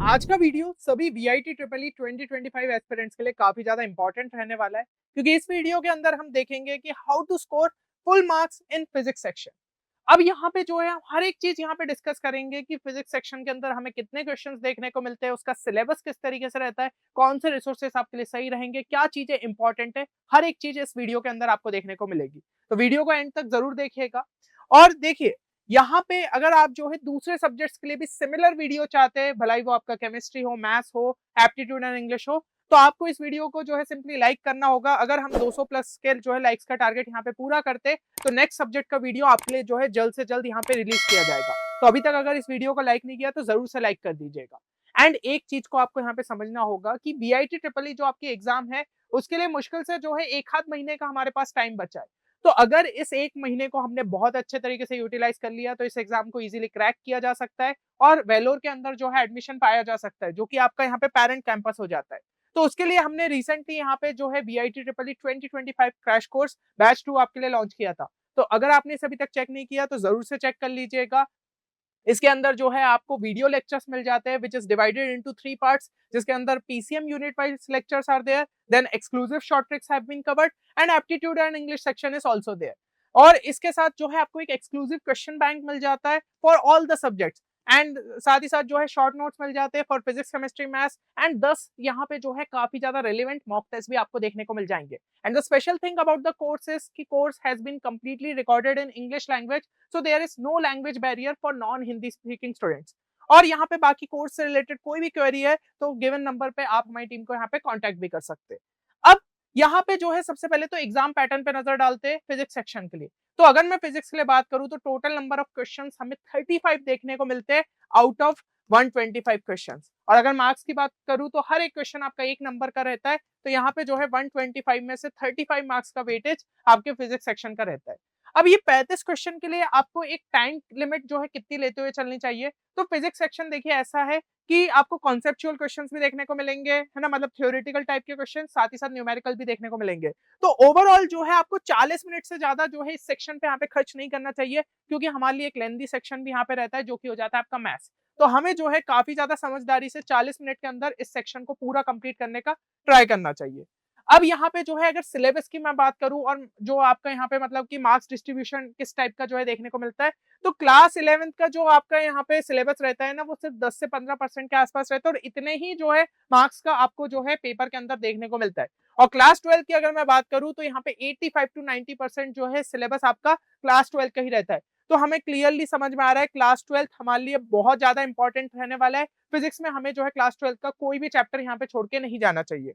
आज का वीडियो सभी वीआईटी ट्रिपल ई 2025 एस्पिरेंट्स के लिए काफी ज्यादा इंपॉर्टेंट रहने वाला है, क्योंकि इस वीडियो के अंदर हम देखेंगे कि how to score full marks in physics section. अब यहाँ पे जो है हम हर एक चीज यहाँ पे डिस्कस करेंगे कि फिजिक्स सेक्शन के अंदर हमें कितने क्वेश्चंस देखने को मिलते हैं, उसका सिलेबस किस तरीके से रहता है, कौन से रिसोर्सेस आपके लिए सही रहेंगे, क्या चीजें इंपॉर्टेंट है, हर एक चीज इस वीडियो के अंदर आपको देखने को मिलेगी। तो वीडियो को एंड तक जरूर देखिएगा। और देखिए, यहाँ पे अगर आप जो है दूसरे सब्जेक्ट्स के लिए भी सिमिलर वीडियो चाहते हैं, भलाई वो आपका केमिस्ट्री हो, मैथ्स हो, एप्टीट्यूड एंड इंग्लिश हो, तो आपको इस वीडियो को जो है सिंपली लाइक करना होगा। अगर हम 200 प्लस के जो है लाइक्स का टारगेट यहाँ पे पूरा करते, तो नेक्स्ट सब्जेक्ट का वीडियो आपके लिए जो है जल्द से जल्द यहाँ पे रिलीज किया जाएगा। तो अभी तक अगर इस वीडियो को लाइक नहीं किया तो जरूर से लाइक कर दीजिएगा। एंड एक चीज को आपको यहाँ पे समझना होगा कि बीआईटी ट्रिपल ई जो आपकी एग्जाम है, उसके लिए मुश्किल से जो है एक आध महीने का हमारे पास टाइम बचा है। तो अगर इस एक महीने को हमने बहुत अच्छे तरीके से यूटिलाइज कर लिया तो इस एग्जाम को इजीली क्रैक किया जा सकता है और वेलोर के अंदर जो है एडमिशन पाया जा सकता है, जो कि आपका यहाँ पे पेरेंट कैंपस हो जाता है। तो उसके लिए हमने रिसेंटली यहाँ पे जो है BIT triple E 2025 crash course batch 2 आपके लिए लॉन्च किया था। तो अगर आपने इसे अभी तक चेक नहीं किया तो जरूर से चेक कर लीजिएगा। इसके अंदर जो है आपको वीडियो लेक्चर्स मिल जाते हैं which is divided into 3 parts, जिसके अंदर PCM unit wise lectures are there, then exclusive short tricks have been covered and aptitude and English section is also there. और इसके साथ जो है आपको एक एक्सक्लूसिव क्वेश्चन बैंक मिल जाता है for all the subjects and साथ ही साथ जो है शॉर्ट नोट्स मिल जाते हैं for physics chemistry maths and 10 यहाँ पे जो है काफी ज्यादा रेलिवेंट मॉक टेस्ट भी आपको देखने को मिल जाएंगे। And the special thing about the course is कि course has been completely recorded in English language, so there is no language barrier for non Hindi speaking students. और यहाँ पे बाकी कोर्स से रिलेटेड कोई भी क्वेरी है तो गिवन नंबर पे आप हमारी टीम को यहाँ पे कांटेक्ट भी कर सकते हैं। अब यहाँ पे जो है सबसे पहले तो एग्जाम पैटर्न पे नजर डालते हैं फिजिक्स सेक्शन के लिए। तो अगर मैं फिजिक्स के लिए बात करूं तो टोटल नंबर ऑफ क्वेश्चंस हमें 35 देखने को मिलते हैं आउट ऑफ 125 क्वेश्चंस। और अगर मार्क्स की बात करूं तो हर एक क्वेश्चन आपका एक नंबर का रहता है। तो यहाँ पे जो है 125 में से 35 मार्क्स का वेटेज आपके फिजिक्स सेक्शन का रहता है। अब ये 35 क्वेश्चन के लिए आपको एक टाइम लिमिट जो है कितनी लेते हुए चलनी चाहिए। तो फिजिक्स सेक्शन देखिए ऐसा है कि आपको कॉन्सेप्चुअल क्वेश्चंस भी देखने को मिलेंगे, है ना, मतलब थ्योरेटिकल टाइप के क्वेश्चन, साथ ही साथ न्यूमेरिकल भी देखने को मिलेंगे। तो ओवरऑल जो है आपको 40 मिनट से ज्यादा जो है इस सेक्शन पे यहाँ पे खर्च नहीं करना चाहिए, क्योंकि हमारे लिए एक लेंदी सेक्शन भी यहाँ पे रहता है जो कि हो जाता है आपका मैथ्स। तो हमें जो है काफी ज्यादा समझदारी से 40 मिनट के अंदर इस सेक्शन को पूरा कंप्लीट करने का ट्राई करना चाहिए। अब यहाँ पे जो है अगर सिलेबस की मैं बात करूं और जो आपका यहाँ पे मतलब कि मार्क्स डिस्ट्रीब्यूशन किस टाइप का जो है देखने को मिलता है, तो क्लास 11th का जो आपका यहाँ पे सिलेबस रहता है ना, वो सिर्फ 10 से 15% के आसपास रहता है और इतने ही जो है मार्क्स का आपको जो है पेपर के अंदर देखने को मिलता है। और क्लास 12 की अगर मैं बात करूं तो यहाँ पे 85 to 90% जो है सिलेबस आपका क्लास 12 का ही रहता है। तो हमें क्लियरली समझ में आ रहा है क्लास 12 हमारे लिए बहुत ज्यादा इंपॉर्टेंट रहने वाला है। फिजिक्स में हमें जो है क्लास 12 का कोई भी चैप्टर यहाँ पे छोड़ के नहीं जाना चाहिए।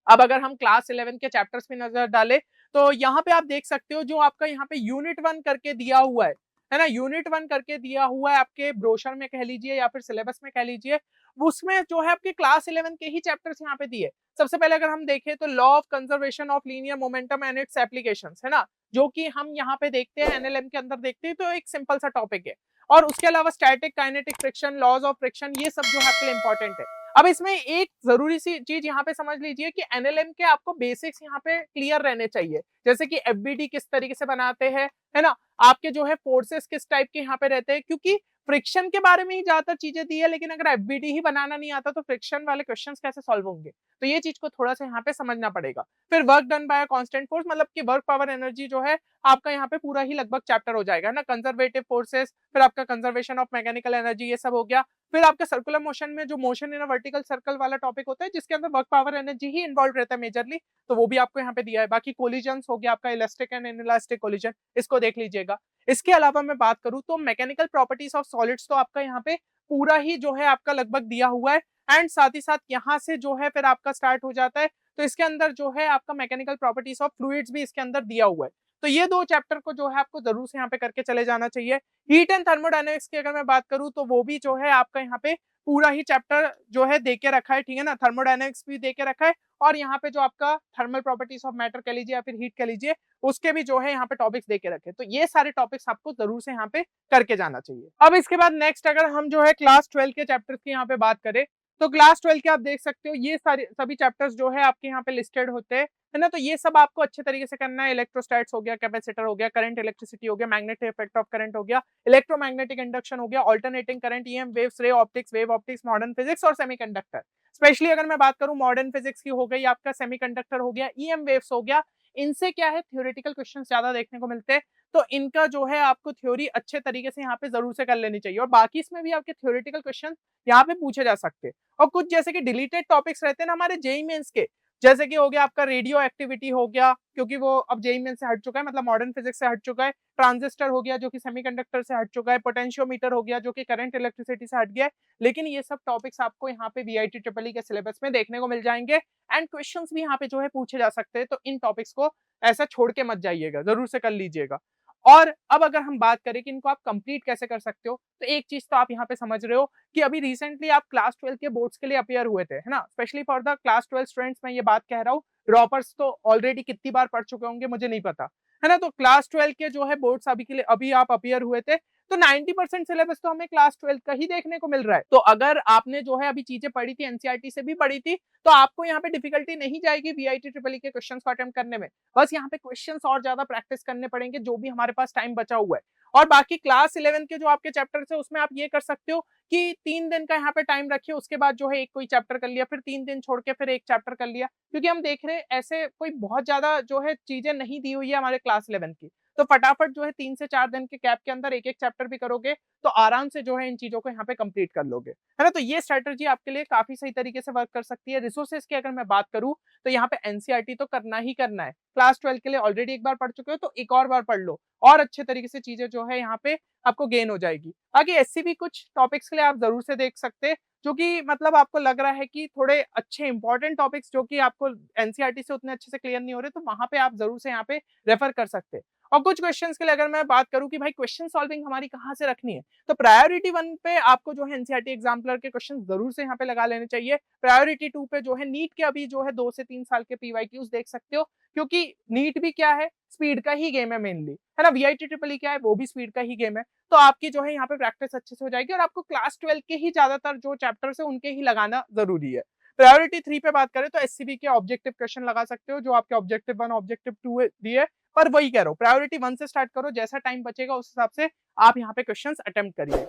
अब अगर हम क्लास 11 के चैप्टर्स पे नजर डालें तो यहाँ पे आप देख सकते हो जो आपका यहाँ पे यूनिट 1 करके दिया हुआ है ना, यूनिट 1 करके दिया हुआ है आपके ब्रोशर में कह लीजिए या फिर सिलेबस में कह लीजिए, उसमें जो है आपके क्लास 11 के ही चैप्टर्स यहाँ पे दिए। सबसे पहले अगर हम देखें तो law of conservation of linear momentum and it's applications, है ना, जो कि हम यहाँ पे देखते हैं एनएलएम के अंदर देखते हैं, तो एक सिंपल सा टॉपिक है। और उसके अलावा static kinetic friction, laws of friction, ये सब जो है आपके लिए इंपॉर्टेंट है। अब इसमें एक जरूरी सी चीज यहाँ पे समझ लीजिए कि एनएलएम के आपको बेसिक्स यहाँ पे क्लियर रहने चाहिए, जैसे कि एफबीडी किस तरीके से बनाते हैं, है ना, आपके जो है फोर्सेस किस टाइप के यहाँ पे रहते हैं, क्योंकि फ्रिक्शन के बारे में ही ज्यादातर चीजें दी है, लेकिन अगर एफबीडी ही बनाना नहीं आता तो फ्रिक्शन वाले क्वेश्चंस कैसे सॉल्व होंगे। तो ये चीज को थोड़ा सा यहाँ पे समझना पड़ेगा। फिर work done by constant force, मतलब कि वर्क पावर एनर्जी जो है आपका यहाँ पे पूरा ही लगभग चैप्टर हो जाएगा ना, कंजर्वेटिव फोर्सेस, फिर आपका कंजर्वेशन ऑफ मैकेनिकल एनर्जी, ये सब हो गया। फिर आपका सर्कुलर मोशन में जो motion in a vertical circle वाला टॉपिक होता है जिसके अंदर वर्क पावर एनर्जी ही इन्वॉल्व रहता है मेजरली, तो वो भी आपको यहाँ पे दिया है। बाकी कोलिजन हो गया आपका इलास्टिक एंड इनइलास्टिक कोलिजन, इसको देख लीजिएगा। इसके अलावा मैं बात करूं तो मैकेनिकल प्रॉपर्टीज ऑफ सॉलिड्स तो आपका यहाँ पे पूरा ही जो है आपका लगभग दिया हुआ है। एंड साथ ही साथ यहाँ से जो है फिर आपका स्टार्ट हो जाता है, तो इसके अंदर जो है आपका मैकेनिकल प्रॉपर्टीज ऑफ फ्लूइड्स भी इसके अंदर दिया हुआ है। तो ये दो चैप्टर को जो है आपको जरूर से यहाँ पे करके चले जाना चाहिए। हीट एंड थर्मोडायनेमिक्स की अगर मैं बात करूं तो वो भी जो है आपका यहाँ पे पूरा ही चैप्टर जो है दे के रखा है, ठीक है ना, थर्मोडायनेमिक्स भी दे के रखा है और यहाँ पे जो आपका थर्मल प्रॉपर्टीज ऑफ मैटर कह लीजिए या फिर हीट कह लीजिए, उसके भी जो है यहाँ पे टॉपिक्स दे के रखे। तो ये सारे टॉपिक्स आपको जरूर से यहाँ पे करके जाना चाहिए। अब इसके बाद नेक्स्ट अगर हम जो है क्लास 12 के चैप्टर्स की यहाँ पे बात करें तो क्लास 12 के आप देख सकते हो ये सारे सभी चैप्टर्स जो है आपके यहाँ पे लिस्टेड होते हैं, है ना। तो ये सब आपको अच्छे तरीके से करना है। इलेक्ट्रोस्टैट्स हो गया, कैपेसिटर हो गया, करंट इलेक्ट्रिसिटी हो गया, मैग्नेटिक इफेक्ट ऑफ करंट हो गया, इलेक्ट्रोमैग्नेटिक इंडक्शन हो गया, alternating current, EM waves, ray optics, wave optics, modern physics और सेमीकंडक्टर। स्पेशली अगर मैं बात करूं मॉडर्न फिजिक्स की हो गई, आपका सेमीकंडक्टर हो गया, ईएम वेव्स हो गया, इनसे क्या है थ्योरेटिकल क्वेश्चन ज्यादा देखने को मिलते हैं। तो इनका जो है आपको थ्योरी अच्छे तरीके से यहाँ पे जरूर से कर लेनी चाहिए। और बाकी इसमें भी आपके थ्योरेटिकल क्वेश्चन यहाँ पे पूछे जा सकते हैं। और कुछ जैसे कि डिलीटेड टॉपिक्स रहते हैं ना हमारे जेई मेंस के, जैसे कि हो गया आपका रेडियो एक्टिविटी हो गया, क्योंकि वो अब जेई मेंस से हट चुका है, मतलब मॉडर्न फिजिक्स से हट चुका है। ट्रांजिस्टर हो गया जो कि सेमीकंडक्टर से हट चुका है। पोटेंशियोमीटर हो गया जो कि करंट इलेक्ट्रिसिटी से हट गया है। लेकिन ये सब टॉपिक्स आपको यहाँ पे वीआईटी ट्रिपल ई के सिलेबस में देखने को मिल जाएंगे एंड क्वेश्चंस भी यहाँ पे जो है पूछे जा सकते हैं। तो इन टॉपिक्स को ऐसा छोड़ के मत जाइएगा, जरूर से कर लीजिएगा। और अब अगर हम बात करें कि इनको आप कंप्लीट कैसे कर सकते हो, तो एक चीज तो आप यहाँ पे समझ रहे हो कि अभी रिसेंटली आप क्लास 12 के बोर्ड्स के लिए अपियर हुए थे, है ना। Specially for the class 12 students मैं ये बात कह रहा हूँ, ड्रॉपर्स तो ऑलरेडी कितनी बार पढ़ चुके होंगे मुझे नहीं पता, है ना। तो क्लास 12 के जो है बोर्ड्स अभी के लिए अभी आप अपियर हुए थे, तो 90% सिलेबस तो हमें क्लास 12 का ही देखने को मिल रहा है। तो अगर आपने जो है अभी चीजें पढ़ी थी, एनसीईआरटी से भी पढ़ी थी, तो आपको यहाँ पे डिफिकल्टी नहीं जाएगी वीआईटी ट्रिपल ई के क्वेश्चंस को अटेम्प्ट करने में। बस यहाँ पे क्वेश्चंस और ज्यादा प्रैक्टिस करने पड़ेंगे जो भी हमारे पास टाइम बचा हुआ है। और बाकी क्लास 11 के जो आपके चैप्टर्स है उसमें आप ये कर सकते हो कि 3 दिन का यहाँ पे टाइम रखिए, उसके बाद जो है एक कोई चैप्टर कर लिया, फिर 3 दिन छोड़ के फिर एक चैप्टर कर लिया, क्योंकि हम देख रहे हैं ऐसे कोई बहुत ज्यादा जो है चीजें नहीं दी हुई है हमारे क्लास 11 की। तो फटाफट जो है 3 से 4 दिन के गैप के अंदर एक एक चैप्टर भी करोगे तो आराम से जो है इन चीजों को यहाँ पे कंप्लीट कर लोगे, है ना। तो ये स्ट्रेटजी आपके लिए काफी सही तरीके से वर्क कर सकती है। रिसोर्सेज की अगर मैं बात करूं तो यहाँ पे एनसीईआरटी तो करना ही करना है। क्लास 12 के लिए ऑलरेडी एक बार पढ़ चुके हो तो एक और बार पढ़ लो, और अच्छे तरीके से चीजें जो है यहाँ पे आपको गेन हो जाएगी। बाकी एससी भी कुछ टॉपिक्स के लिए आप जरूर से देख सकते हैं, जो कि मतलब आपको लग रहा है कि थोड़े अच्छे इंपॉर्टेंट टॉपिक्स जो कि आपको एनसीईआरटी से उतने अच्छे से क्लियर नहीं हो रहे, तो वहां पे आप जरूर से यहाँ पे रेफर कर सकते हैं। और कुछ क्वेश्चंस के लिए अगर मैं बात करूं कि भाई क्वेश्चन सॉल्विंग हमारी कहाँ से रखनी है, तो प्रायोरिटी 1 पे आपको जो है एनसीईआरटी एग्जाम्पलर के क्वेश्चन जरूर से यहाँ पे लगा लेने चाहिए। प्रायोरिटी 2 पे जो है नीट के अभी जो है 2 से 3 साल के पीवाईक्यूज देख सकते हो, क्योंकि नीट भी क्या है स्पीड का ही गेम है मेनली, है ना। वीआईटी ट्रिपल ई क्या है वो भी स्पीड का ही गेम है। तो आपकी जो है यहाँ पे प्रैक्टिस अच्छे से हो जाएगी और आपको क्लास 12 के ही ज्यादातर जो चैप्टर्स है उनके ही लगाना जरूरी है। प्रायोरिटी 3 पे बात करें तो एससीबी के ऑब्जेक्टिव क्वेश्चन लगा सकते हो, जो आपके ऑब्जेक्टिव 1 ऑब्जेक्टिव 2 दिए। पर वही कह रहा हूँ प्रायोरिटी 1 से स्टार्ट करो, जैसा टाइम बचेगा उस हिसाब से आप यहाँ पे क्वेश्चन अटेम्प्ट करिए।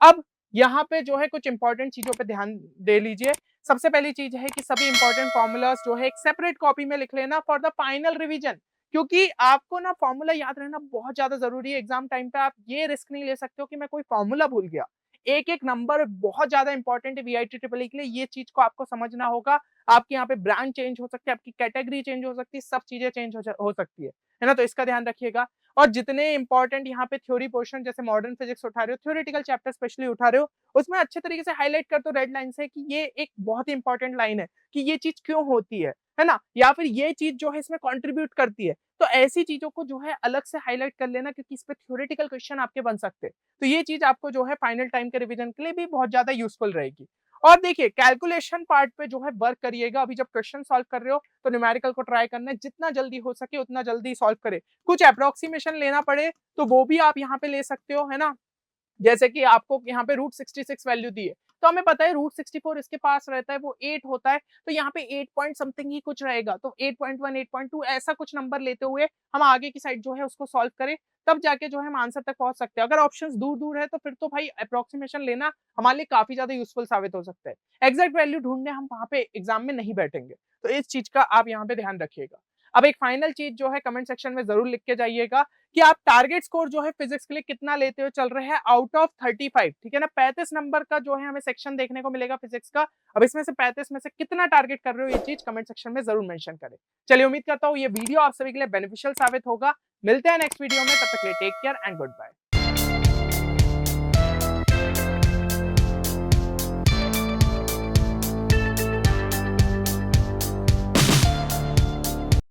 अब यहाँ पे जो है कुछ इंपॉर्टेंट चीजों पे ध्यान दे लीजिए। सबसे पहली चीज है कि सभी इंपॉर्टेंट फॉर्मूलाज जो है एक सेपरेट कॉपी में लिख लेना फॉर द फाइनल रिवीजन, क्योंकि आपको ना फॉर्मूला याद रहना बहुत ज्यादा जरूरी है। एग्जाम टाइम पे आप ये रिस्क नहीं ले सकते हो कि मैं कोई फॉर्मूला भूल गया। एक एक नंबर बहुत ज्यादा इंपॉर्टेंट है वीआईटी ट्रिपल ई के लिए, ये चीज को आपको समझना होगा। आपके यहाँ पे ब्रांड चेंज हो सकती है, आपकी कैटेगरी चेंज हो सकती है, सब चीजें चेंज हो सकती है ना। तो इसका ध्यान रखिएगा। और जितने इंपॉर्टेंट यहाँ पे थ्योरी पोर्शन जैसे मॉडर्न फिजिक्स उठा रहे हो, थ्योरेटिकल चैप्टर स्पेशली उठा रहे हो, उसमें अच्छे तरीके से हाईलाइट कर दो रेड लाइन से कि ये एक बहुत ही इंपॉर्टेंट लाइन है कि ये चीज क्यों होती है ना, या फिर ये चीज जो है इसमें कंट्रीब्यूट करती है। तो ऐसी चीजों को जो है अलग से हाईलाइट कर लेना, क्योंकि इस पे थ्योरेटिकल क्वेश्चन आपके बन सकते हैं। तो ये चीज आपको जो है फाइनल टाइम के रिवीजन के लिए भी बहुत ज्यादा यूजफुल रहेगी। और देखिए कैलकुलेशन पार्ट पे जो है वर्क करिएगा। अभी जब क्वेश्चन सॉल्व कर रहे हो तो न्यूमेरिकल को ट्राई करना है, जितना जल्दी हो सके उतना जल्दी सॉल्व करे। कुछ अप्रोक्सीमेशन लेना पड़े तो वो भी आप यहाँ पे ले सकते हो, है ना। जैसे कि आपको यहाँ पे √66 वैल्यू दी है, तो हमें पता है √64 इसके पास रहता है, वो 8 होता है, तो यहाँ पे 8 पॉइंट समथिंग ही कुछ रहेगा। तो 8.1 8.2 ऐसा कुछ नंबर लेते हुए हम आगे की साइड जो है उसको सॉल्व करें, तब जाके जो है हम आंसर तक पहुंच सकते हैं। अगर ऑप्शंस दूर दूर है तो फिर तो भाई अप्रोक्सीमेशन लेना हमारे लिए काफी ज्यादा यूजफुल साबित हो सकता है। एग्जैक्ट वैल्यू ढूंढने हम वहां पे एग्जाम में नहीं बैठेंगे, तो इस चीज का आप यहाँ पे ध्यान रखिएगा। अब एक फाइनल चीज जो है कमेंट सेक्शन में जरूर लिख के जाइएगा कि आप टारगेट स्कोर जो है फिजिक्स के लिए कितना लेते हो चल रहे हैं आउट ऑफ 35, ठीक है ना। 35 नंबर का जो है हमें सेक्शन देखने को मिलेगा फिजिक्स का। अब इसमें से 35 में से कितना टारगेट कर रहे हो ये चीज कमेंट सेक्शन में जरूर मेंशन करें। चलिए उम्मीद करता हूँ ये वीडियो आप सभी के लिए बेनिफिशियल साबित होगा। मिलते हैं नेक्स्ट वीडियो में, तब तक के लिए take care and good bye.